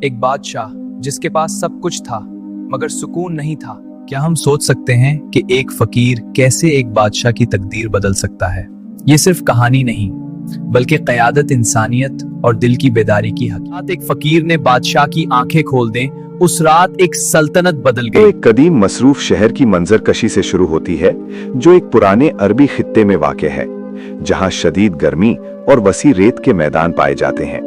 एक बादशाह जिसके पास सब कुछ था मगर सुकून नहीं था। क्या हम सोच सकते हैं कि एक फकीर कैसे एक बादशाह की तकदीर बदल सकता है? ये सिर्फ कहानी नहीं बल्कि क़यादत, इंसानियत और दिल की बेदारी की हकीकत। एक फकीर ने बादशाह की आंखें खोल दें, उस रात एक सल्तनत बदल गई। एक कदीम मसरूफ शहर की मंजरकशी से शुरू होती है जो एक पुराने अरबी खित्ते में वाक़ है, जहां शदीद गर्मी और वसी रेत के मैदान पाए जाते हैं।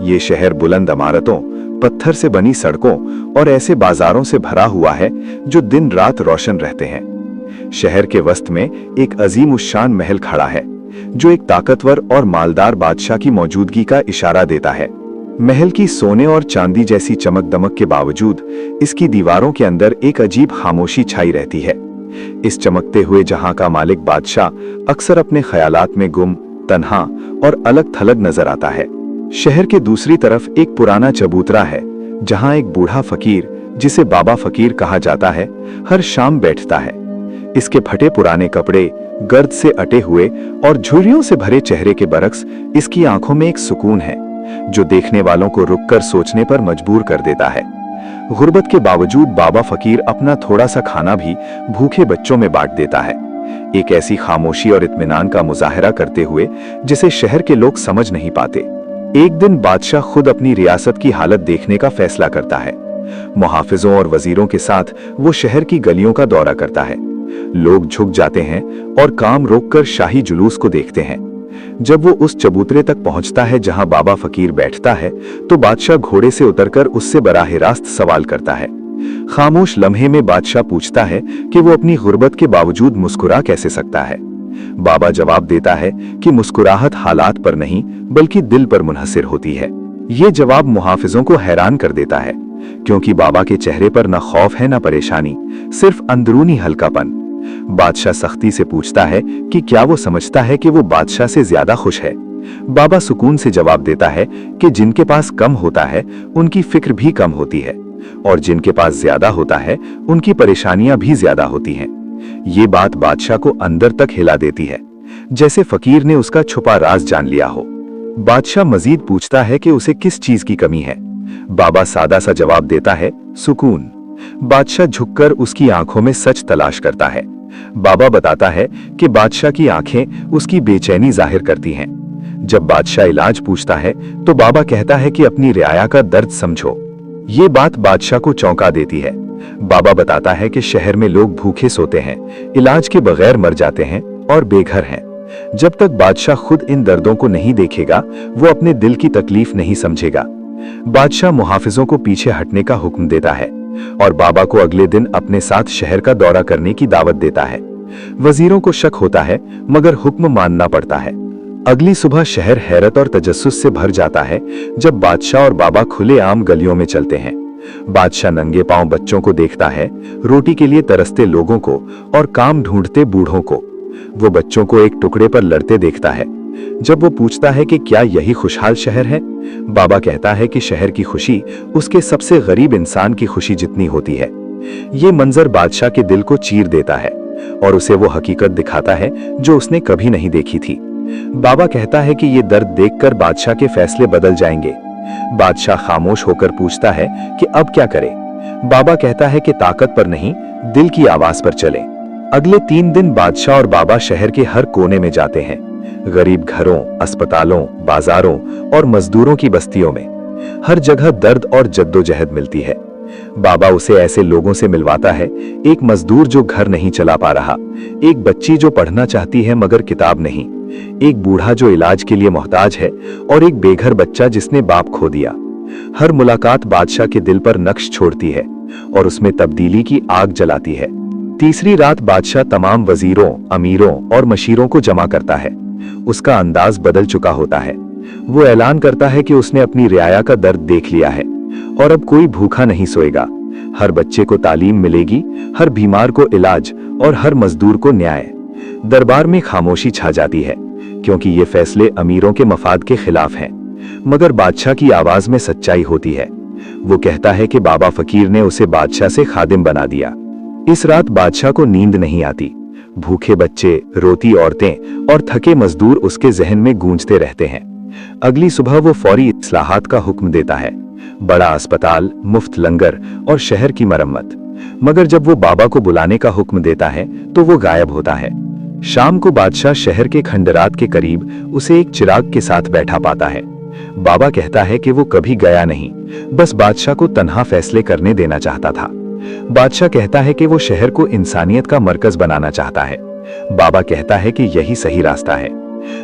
ये शहर बुलंद इमारतों, पत्थर से बनी सड़कों और ऐसे बाजारों से भरा हुआ है जो दिन रात रोशन रहते हैं। शहर के वस्त में एक अजीम उश्शान महल खड़ा है जो एक ताकतवर और मालदार बादशाह की मौजूदगी का इशारा देता है। महल की सोने और चांदी जैसी चमक दमक के बावजूद इसकी दीवारों के अंदर एक अजीब खामोशी छाई रहती है। इस चमकते हुए जहां का मालिक बादशाह अक्सर अपने ख्यालात में गुम, तन्हा और अलग थलग नजर आता है। शहर के दूसरी तरफ एक पुराना चबूतरा है जहां एक बूढ़ा फकीर, जिसे बाबा फकीर कहा जाता है, हर शाम बैठता है। इसके फटे पुराने कपड़े, गर्द से अटे हुए और झुर्रियों से भरे चेहरे के बरक्स इसकी आंखों में एक सुकून है जो देखने वालों को रुककर सोचने पर मजबूर कर देता है। गुर्बत के बावजूद बाबा फकीर अपना थोड़ा सा खाना भी भूखे बच्चों में बांट देता है, एक ऐसी खामोशी और इत्मीनान का मुजाहरा करते हुए जिसे शहर के लोग समझ नहीं पाते। एक दिन बादशाह खुद अपनी रियासत की हालत देखने का फैसला करता है। मुहाफिजों और वजीरों के साथ वो शहर की गलियों का दौरा करता है। लोग झुक जाते हैं और काम रोककर शाही जुलूस को देखते हैं। जब वो उस चबूतरे तक पहुंचता है जहां बाबा फकीर बैठता है तो बादशाह घोड़े से उतरकर उससे बराह रास्त सवाल करता है। खामोश लम्हे में बादशाह पूछता है कि वो अपनी गुर्बत के बावजूद मुस्कुरा कैसे सकता है। बाबा जवाब देता है कि मुस्कुराहट हालात पर नहीं बल्कि दिल पर मुनहसिर होती है। ये जवाब मुहाफिजों को हैरान कर देता है क्योंकि बाबा के चेहरे पर न खौफ है न परेशानी, सिर्फ अंदरूनी हल्कापन। बादशाह सख्ती से पूछता है कि क्या वो समझता है कि वो बादशाह से ज्यादा खुश है। बाबा सुकून से जवाब देता है कि जिनके पास कम होता है उनकी फिक्र भी कम होती है और जिनके पास ज्यादा होता है उनकी परेशानियां भी ज्यादा होती हैं। ये बात बादशाह को अंदर तक हिला देती है, जैसे फकीर ने उसका छुपा राज जान लिया हो। बादशाह मजीद पूछता है कि उसे किस चीज की कमी है। बाबा सादा सा जवाब देता है, सुकून। बादशाह झुककर उसकी आंखों में सच तलाश करता है। बाबा बताता है कि बादशाह की आंखें उसकी बेचैनी जाहिर करती हैं। जब बादशाह इलाज पूछता है तो बाबा कहता है कि अपनी रियाया का दर्द समझो। ये बात बादशाह को चौंका देती है। बाबा बताता है कि शहर में लोग भूखे सोते हैं, इलाज के बगैर मर जाते हैं और बेघर हैं। जब तक बादशाह खुद इन दर्दों को नहीं देखेगा वो अपने दिल की तकलीफ नहीं समझेगा। बादशाह मुहाफिजों को पीछे हटने का हुक्म देता है और बाबा को अगले दिन अपने साथ शहर का दौरा करने की दावत देता है। वजीरों को शक होता है मगर हुक्म मानना पड़ता है। अगली सुबह शहर हैरत और तजस्सुस से भर जाता है जब बादशाह और बाबा खुले आम गलियों में चलते हैं। बादशाह नंगे पांव बच्चों को देखता है, रोटी के लिए तरसते लोगों को और काम ढूंढते बूढ़ों को। वो बच्चों को एक टुकड़े पर लड़ते देखता है। जब वो पूछता है कि क्या यही खुशहाल शहर है, बाबा कहता है कि शहर की खुशी उसके सबसे गरीब इंसान की खुशी जितनी होती है। ये मंजर बादशाह के दिल को चीर देता है और उसे वो हकीकत दिखाता है जो उसने कभी नहीं देखी थी। बाबा कहता है कि ये दर्द देखकर बादशाह के फैसले बदल जाएंगे। बादशाह खामोश होकर पूछता है कि अब क्या करे। बाबा कहता है कि ताकत पर नहीं, दिल की आवाज पर चले। अगले 3 दिन बादशाह और बाबा शहर के हर कोने में जाते हैं, गरीब घरों, अस्पतालों, बाजारों और मजदूरों की बस्तियों में। हर जगह दर्द और जद्दोजहद मिलती है। बाबा उसे ऐसे लोगों से मिलवाता है, एक मजदूर जो घर नहीं चला पा रहा, एक बच्ची जो पढ़ना चाहती है मगर किताब नहीं, एक बूढ़ा जो इलाज के लिए मोहताज है और एक बेघर बच्चा जिसने बाप खो दिया। हर मुलाकात बादशाह के दिल पर नक्श छोड़ती है और उसमें तब्दीली की आग जलाती है। तीसरी रात बादशाह तमाम वजीरों, अमीरों और मशीरों को जमा करता है। उसका अंदाज बदल चुका होता है। वो ऐलान करता है कि उसने अपनी रियाया का दर्द देख लिया है और अब कोई भूखा नहीं सोएगा। हर बच्चे को तालीम मिलेगी, हर बीमार को इलाज और हर मजदूर को न्याय। दरबार में खामोशी छा जाती है क्योंकि ये फैसले अमीरों के मफाद के खिलाफ हैं, मगर बादशाह की आवाज में सच्चाई होती है। वो कहता है कि बाबा फकीर ने उसे बादशाह से खादिम बना दिया। इस रात बादशाह को नींद नहीं आती। भूखे बच्चे, रोती औरतें और थके मजदूर उसके जहन में गूंजते रहते हैं। अगली सुबह वो फौरी इस्लाहात का हुक्म देता है। बड़ा अस्पताल, मुफ्त लंगर और शहर की मरम्मत। मगर जब वो बाबा को बुलाने का हुक्म देता है तो वो गायब होता है। शाम को बादशाह शहर के खंडरात के करीब उसे एक चिराग के साथ बैठा पाता है। बाबा कहता है कि वो कभी गया नहीं, बस बादशाह को तन्हा फैसले करने देना चाहता था। बादशाह कहता है कि वो शहर को इंसानियत का मरकज बनाना चाहता है। बाबा कहता है कि यही सही रास्ता है।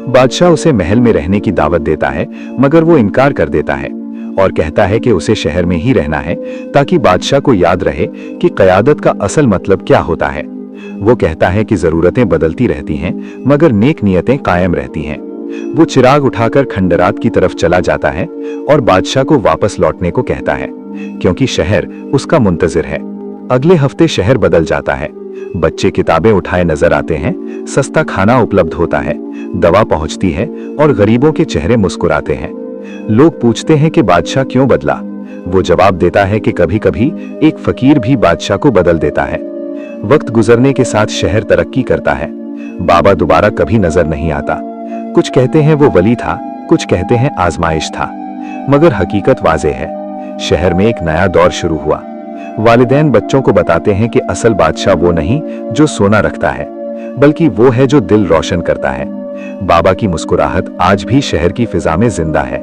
बादशाह उसे महल में रहने की दावत देता है, मगर वो इनकार कर देता है और कहता है कि उसे शहर में ही रहना है ताकि बादशाह को याद रहे कि क़यादत का असल मतलब क्या होता है। वो कहता है कि जरूरतें बदलती रहती हैं, मगर नेक नियतें कायम रहती हैं। वो चिराग उठाकर खंडरात की तरफ चला जाता है और बादशाह को वापस लौटने को कहता है, क्योंकि शहर उसका मुंतजिर है। अगले हफ्ते शहर बदल जाता है। बच्चे किताबें उठाए नजर आते हैं, सस्ता खाना उपलब्ध होता है, दवा पहुंचती है और गरीबों के चेहरे मुस्कुराते हैं। लोग पूछते हैं कि बादशाह क्यों बदला। वो जवाब देता है कि कभी कभी एक फकीर भी बादशाह को बदल देता है। वक्त गुजरने के साथ शहर तरक्की करता है। बाबा दोबारा कभी नजर नहीं आता। कुछ कहते हैं वो वली था, कुछ कहते हैं आजमाइश था, मगर हकीकत वाज़ेह है। शहर में एक नया दौर शुरू हुआ। वालिदैन बच्चों को बताते हैं कि असल बादशाह वो नहीं जो सोना रखता है, बल्कि वो है जो दिल रोशन करता है। बाबा की मुस्कुराहट आज भी शहर की फिजा में जिंदा है।